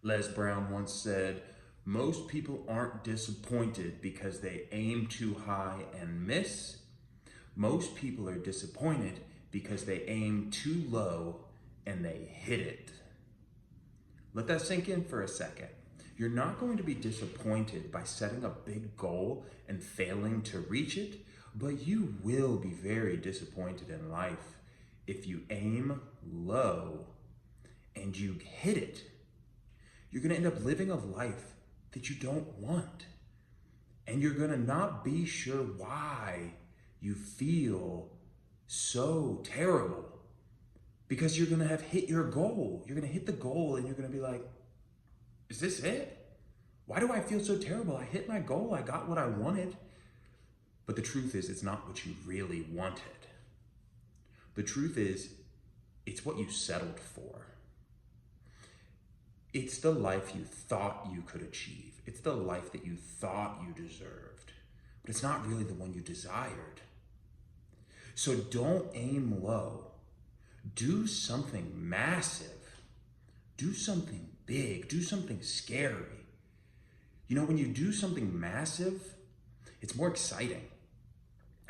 Les Brown once said, most people aren't disappointed because they aim too high and miss. Most people are disappointed because they aim too low and they hit it. Let that sink in for a second. You're not going to be disappointed by setting a big goal and failing to reach it, but you will be very disappointed in life if you aim low and you hit it. You're gonna end up living a life that you don't want. And you're gonna not be sure why you feel so terrible, because you're gonna have hit your goal. You're gonna hit the goal and you're gonna be like, is this it? Why do I feel so terrible? I hit my goal, I got what I wanted. But the truth is, it's not what you really wanted. The truth is, it's what you settled for. It's the life you thought you could achieve. It's the life that you thought you deserved, but it's not really the one you desired. So don't aim low. Do something massive. Do something big. Do something scary. You know, when you do something massive, it's more exciting.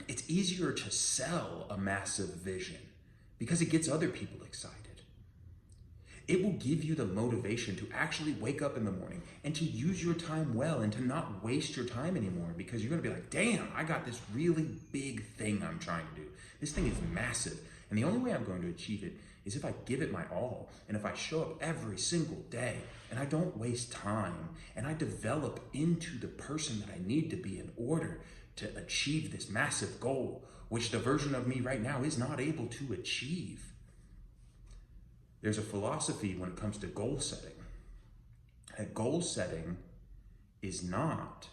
It's easier to sell a massive vision because it gets other people excited. It will give you the motivation to actually wake up in the morning and to use your time well and to not waste your time anymore, because you're gonna be like, damn, I got this really big thing I'm trying to do. This thing is massive. And the only way I'm going to achieve it is if I give it my all, and if I show up every single day, and I don't waste time, and I develop into the person that I need to be in order to achieve this massive goal, which the version of me right now is not able to achieve. There's a philosophy when it comes to goal setting. And goal setting is not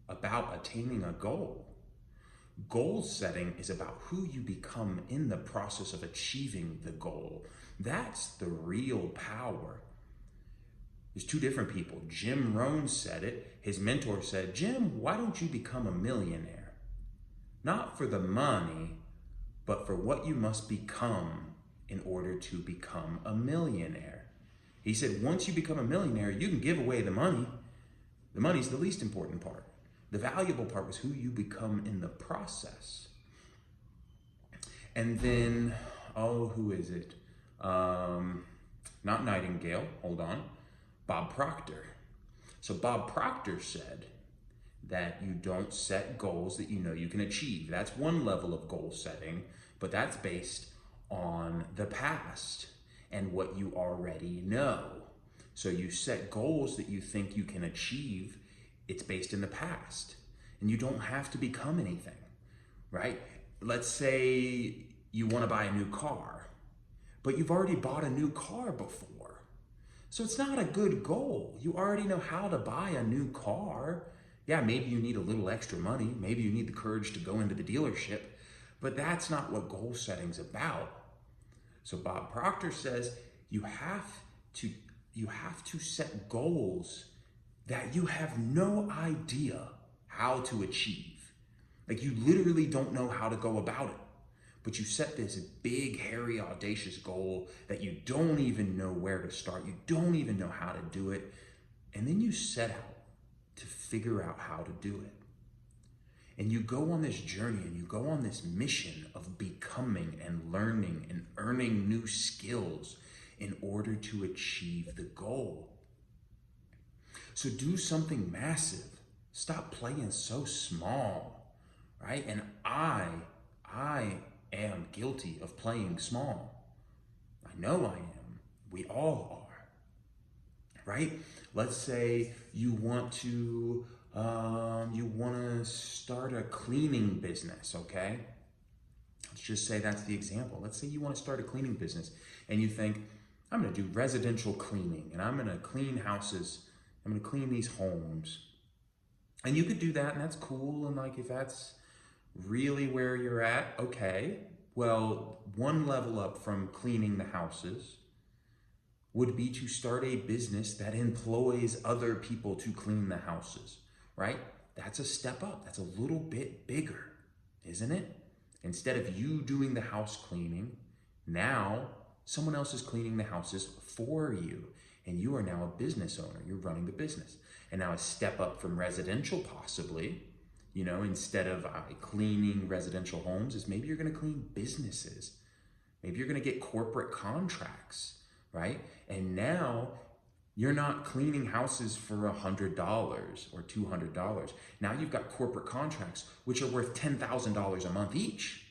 about attaining a goal. Goal setting is about who you become in the process of achieving the goal. That's the real power. There's two different people. Jim Rohn said it. His mentor said, Jim, why don't you become a millionaire? Not for the money, but for what you must become in order to become a millionaire. He said, once you become a millionaire, you can give away the money. The money's the least important part. The valuable part was who you become in the process. And then, who is it? Not Nightingale, hold on. Bob Proctor. So Bob Proctor said that you don't set goals that you know you can achieve. That's one level of goal setting, but that's based on the past and what you already know. So you set goals that you think you can achieve. It's based in the past, and you don't have to become anything, right? Let's say you want to buy a new car, but you've already bought a new car before. So it's not a good goal. You already know how to buy a new car. Yeah, maybe you need a little extra money. Maybe you need the courage to go into the dealership, but that's not what goal setting's about. So Bob Proctor says you have to set goals that you have no idea how to achieve. Like, you literally don't know how to go about it, but you set this big, hairy, audacious goal that you don't even know where to start. You don't even know how to do it. And then you set out to figure out how to do it. And you go on this journey and you go on this mission of becoming and learning and earning new skills in order to achieve the goal. So do something massive. Stop playing so small, right? And I am guilty of playing small. I know I am. We all are, right? Let's say you want to start a cleaning business, okay? Let's just say that's the example. Let's say you want to start a cleaning business and you think, I'm going to do residential cleaning and I'm going to clean houses. I'm going to clean these homes. And you could do that, and that's cool. And like, if that's really where you're at, okay. Well, one level up from cleaning the houses would be to start a business that employs other people to clean the houses, right? That's a step up. That's a little bit bigger, isn't it? Instead of you doing the house cleaning, now someone else is cleaning the houses for you. and you are now a business owner. You're running the business. And now a step up from residential possibly, instead of cleaning residential homes, is maybe you're going to clean businesses. Maybe you're going to get corporate contracts, right? And now you're not cleaning houses for $100 or $200. Now you've got corporate contracts, which are worth $10,000 a month each.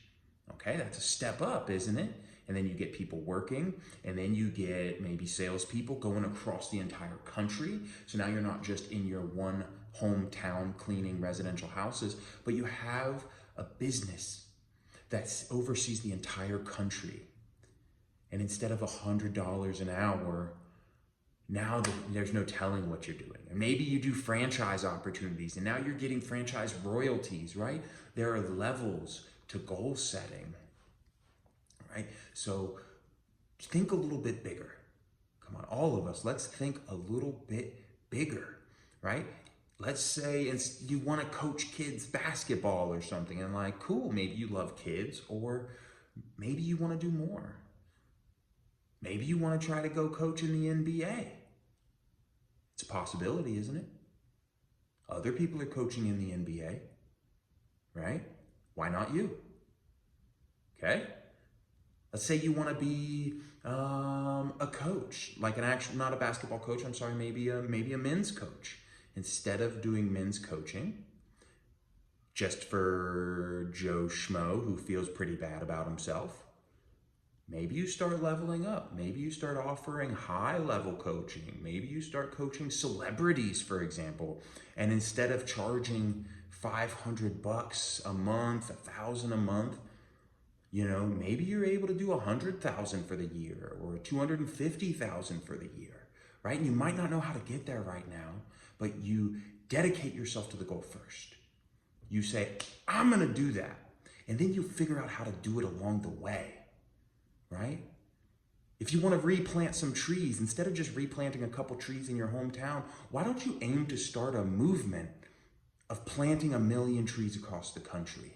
Okay, that's a step up, isn't it? And then you get people working, and then you get maybe salespeople going across the entire country. So now you're not just in your one hometown cleaning residential houses, but you have a business that oversees the entire country. And instead of $100 an hour, now there's no telling what you're doing. And maybe you do franchise opportunities, and now you're getting franchise royalties, right? There are levels to goal setting, right? So think a little bit bigger. Come on, all of us, let's think a little bit bigger, right? Let's say you want to coach kids basketball or something, and like, cool, maybe you love kids, or maybe you want to do more. Maybe you want to try to go coach in the NBA. It's a possibility, isn't it? Other people are coaching in the NBA, right? Why not you? Okay? Let's say you want to be a coach, like not a basketball coach, I'm sorry, maybe a men's coach. Instead of doing men's coaching, just for Joe Schmo who feels pretty bad about himself, maybe you start leveling up. Maybe you start offering high-level coaching. Maybe you start coaching celebrities, for example. And instead of charging $500 a month, $1,000 a month, maybe you're able to do $100,000 for the year or $250,000 for the year, right? And you might not know how to get there right now, but you dedicate yourself to the goal first. You say, I'm going to do that. And then you figure out how to do it along the way, right? If you want to replant some trees, instead of just replanting a couple trees in your hometown, why don't you aim to start a movement of planting 1 million trees across the country?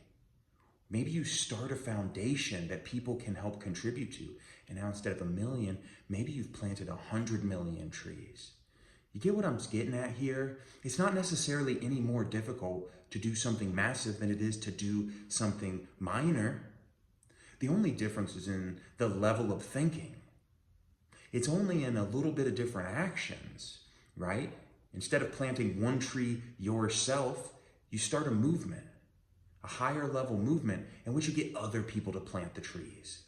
Maybe you start a foundation that people can help contribute to. And now instead of 1 million, maybe you've planted 100 million trees. You get what I'm getting at here? It's not necessarily any more difficult to do something massive than it is to do something minor. The only difference is in the level of thinking. It's only in a little bit of different actions, right? Instead of planting 1 tree yourself, you start a movement, a higher level movement in which you get other people to plant the trees.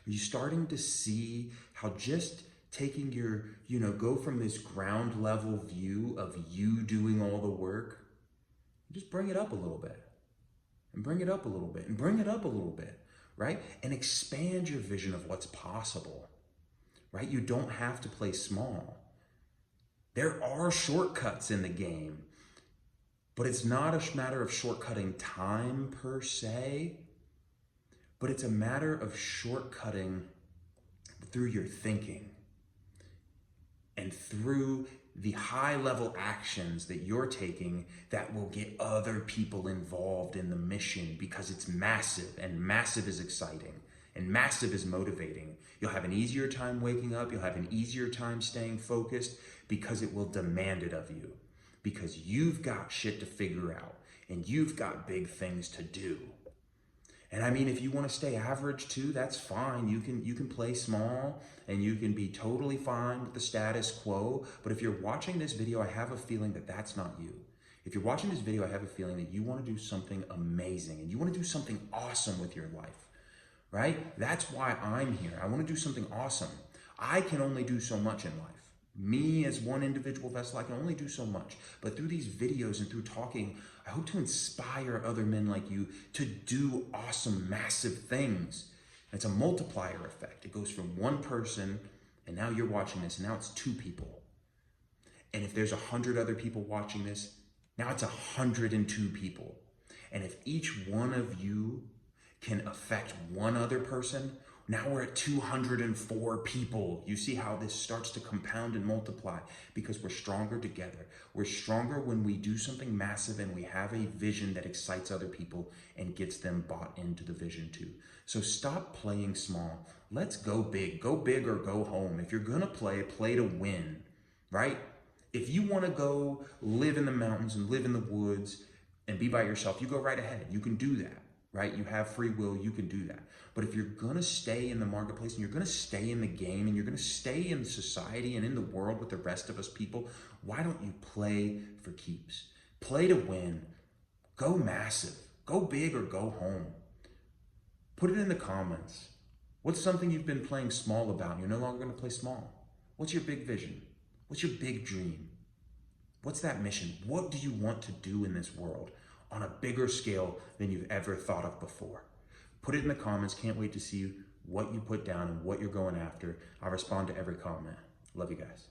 Are you starting to see how just taking your, go from this ground level view of you doing all the work, just bring it up a little bit, and bring it up a little bit, and bring it up a little bit, right? And expand your vision of what's possible, right? You don't have to play small. There are shortcuts in the game, but it's not a matter of shortcutting time per se, but it's a matter of shortcutting through your thinking and through the high-level actions that you're taking that will get other people involved in the mission, because it's massive, and massive is exciting, and massive is motivating. You'll have an easier time waking up, you'll have an easier time staying focused, because it will demand it of you, because you've got shit to figure out, and you've got big things to do. And I mean, if you want to stay average too, that's fine. You can play small, and you can be totally fine with the status quo. But if you're watching this video, I have a feeling that that's not you. If you're watching this video, I have a feeling that you want to do something amazing, and you want to do something awesome with your life, right? That's why I'm here. I want to do something awesome. I can only do so much in life. Me as one individual vessel, I can only do so much. But through these videos and through talking, I hope to inspire other men like you to do awesome, massive things. And it's a multiplier effect. It goes from 1 person, and now you're watching this, and now it's 2 people. And if there's 100 other people watching this, now it's 102 people. And if each one of you can affect 1 other person, Now we're at 204 people. You see how this starts to compound and multiply because we're stronger together. We're stronger when we do something massive and we have a vision that excites other people and gets them bought into the vision too. So stop playing small. Let's go big. Go big or go home. If you're gonna play, play to win, right? If you wanna go live in the mountains and live in the woods and be by yourself, you go right ahead. You can do that. Right? You have free will, you can do that. But if you're gonna stay in the marketplace and you're gonna stay in the game and you're gonna stay in society and in the world with the rest of us people, why don't you play for keeps? Play to win. Go massive. Go big or go home. Put it in the comments. What's something you've been playing small about and you're no longer gonna play small? What's your big vision? What's your big dream? What's that mission? What do you want to do in this world on a bigger scale than you've ever thought of before? Put it in the comments. Can't wait to see what you put down and what you're going after. I'll respond to every comment. Love you guys.